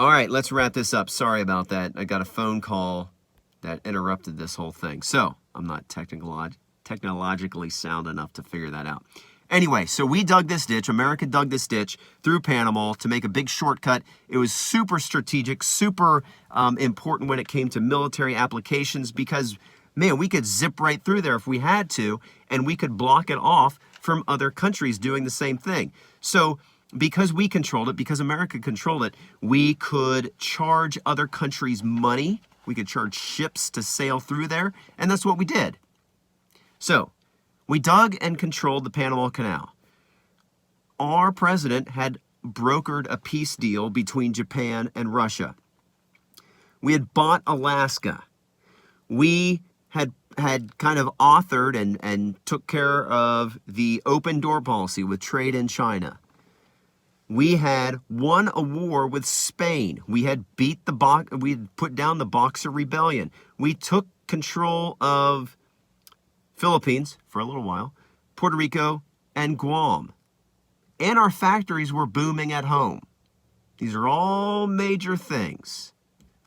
All right, let's wrap this up. Sorry about that. I got a phone call that interrupted this whole thing. So I'm not technologically sound enough to figure that out. Anyway, so we dug this ditch. America dug this ditch through Panama to make a big shortcut. It was super strategic, super important when it came to military applications because, man, we could zip right through there if we had to, and we could block it off from other countries doing the same thing. So because we controlled it, because America controlled it, we could charge other countries money. We could charge ships to sail through there, and that's what we did. So we dug and controlled the Panama Canal. Our president had brokered a peace deal between Japan and Russia. We had bought Alaska. We had kind of authored and took care of the open door policy with trade in China. We had won a war with Spain. We had we had put down the Boxer Rebellion. We took control of Philippines for a little while, Puerto Rico, and Guam. And our factories were booming at home. These are all major things.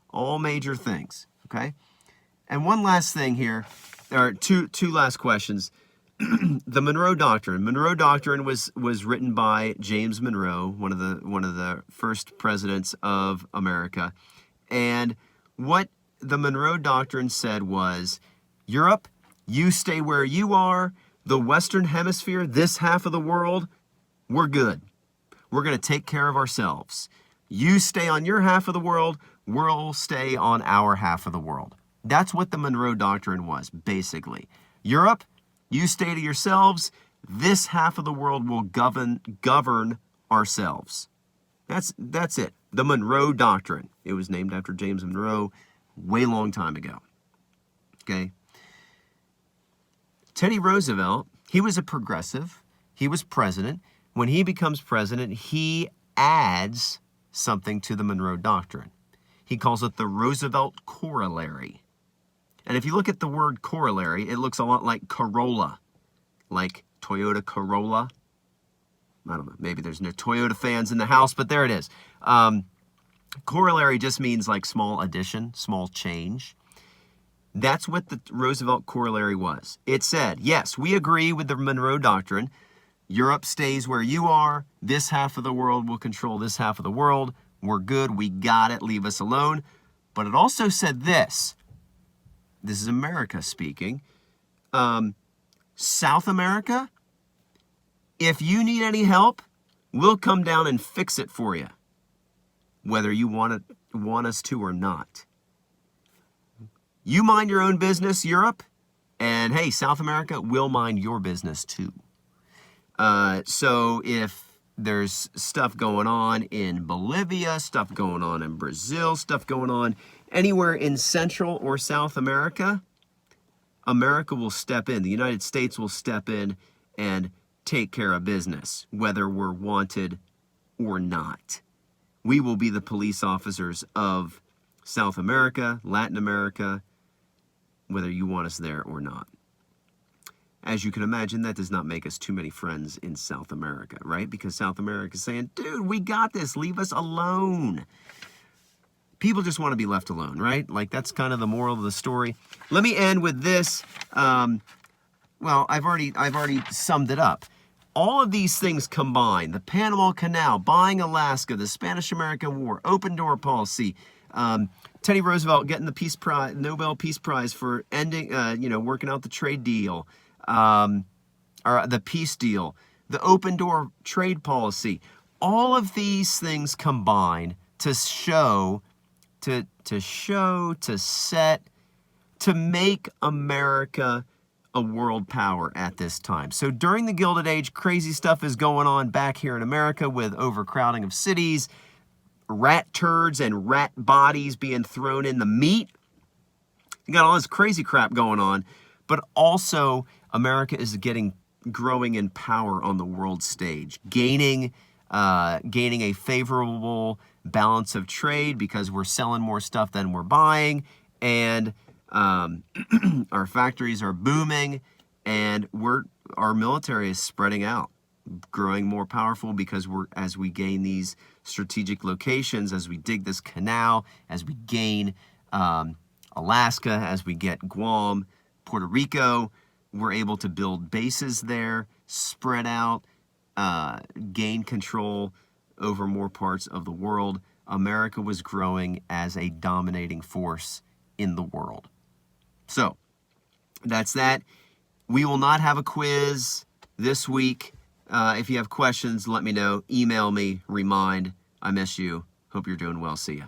All major things, okay? And one last thing here, or two last questions. The Monroe Doctrine. Monroe Doctrine was written by James Monroe, one of the first presidents of America. And what the Monroe Doctrine said was, Europe, you stay where you are. The Western Hemisphere, this half of the world, we're good. We're going to take care of ourselves. You stay on your half of the world, we'll stay on our half of the world. That's what the Monroe Doctrine was, basically. Europe, you stay to yourselves. This half of the world will govern ourselves. That's it. The Monroe Doctrine. It was named after James Monroe way long time ago. Okay. Teddy Roosevelt, he was a progressive. He was president. When he becomes president, he adds something to the Monroe Doctrine. He calls it the Roosevelt Corollary. And if you look at the word corollary, it looks a lot like Corolla, like Toyota Corolla. I don't know, maybe there's no Toyota fans in the house, but there it is. Corollary just means like small addition, small change. That's what the Roosevelt Corollary was. It said, yes, we agree with the Monroe Doctrine. Europe stays where you are. This half of the world will control this half of the world. We're good. We got it. Leave us alone. But it also said this. This is America speaking. South America, if you need any help, we'll come down and fix it for you, whether you want us to or not. You mind your own business, Europe, and hey, South America, we'll mind your business too. So if there's stuff going on in Bolivia, stuff going on in Brazil, stuff going on anywhere in Central or South America, America will step in. The United States will step in and take care of business, whether we're wanted or not. We will be the police officers of South America, Latin America, whether you want us there or not. As you can imagine, that does not make us too many friends in South America, right? Because South America is saying, dude, we got this. Leave us alone. People just want to be left alone, right? Like, that's kind of the moral of the story. Let me end with this. Well, I've already summed it up. All of these things combined, the Panama Canal, buying Alaska, the Spanish-American War, open door policy, Teddy Roosevelt getting the Peace Prize, Nobel Peace Prize for ending, working out the trade deal, or the peace deal, the open door trade policy. All of these things combine to show, to set, to make America a world power at this time. So during the Gilded Age, crazy stuff is going on back here in America with overcrowding of cities, rat turds and rat bodies being thrown in the meat. You got all this crazy crap going on, but also America is growing in power on the world stage, gaining a favorable balance of trade because we're selling more stuff than we're buying, and our factories are booming, and our military is spreading out. growing more powerful because as we gain these strategic locations, as we dig this canal, as we gain Alaska, as we get Guam, Puerto Rico, we're able to build bases there, spread out, gain control over more parts of the world. America was growing as a dominating force in the world. So that's that. We will not have a quiz this week. If you have questions, let me know. Email me. Remind. I miss you. Hope you're doing well. See ya.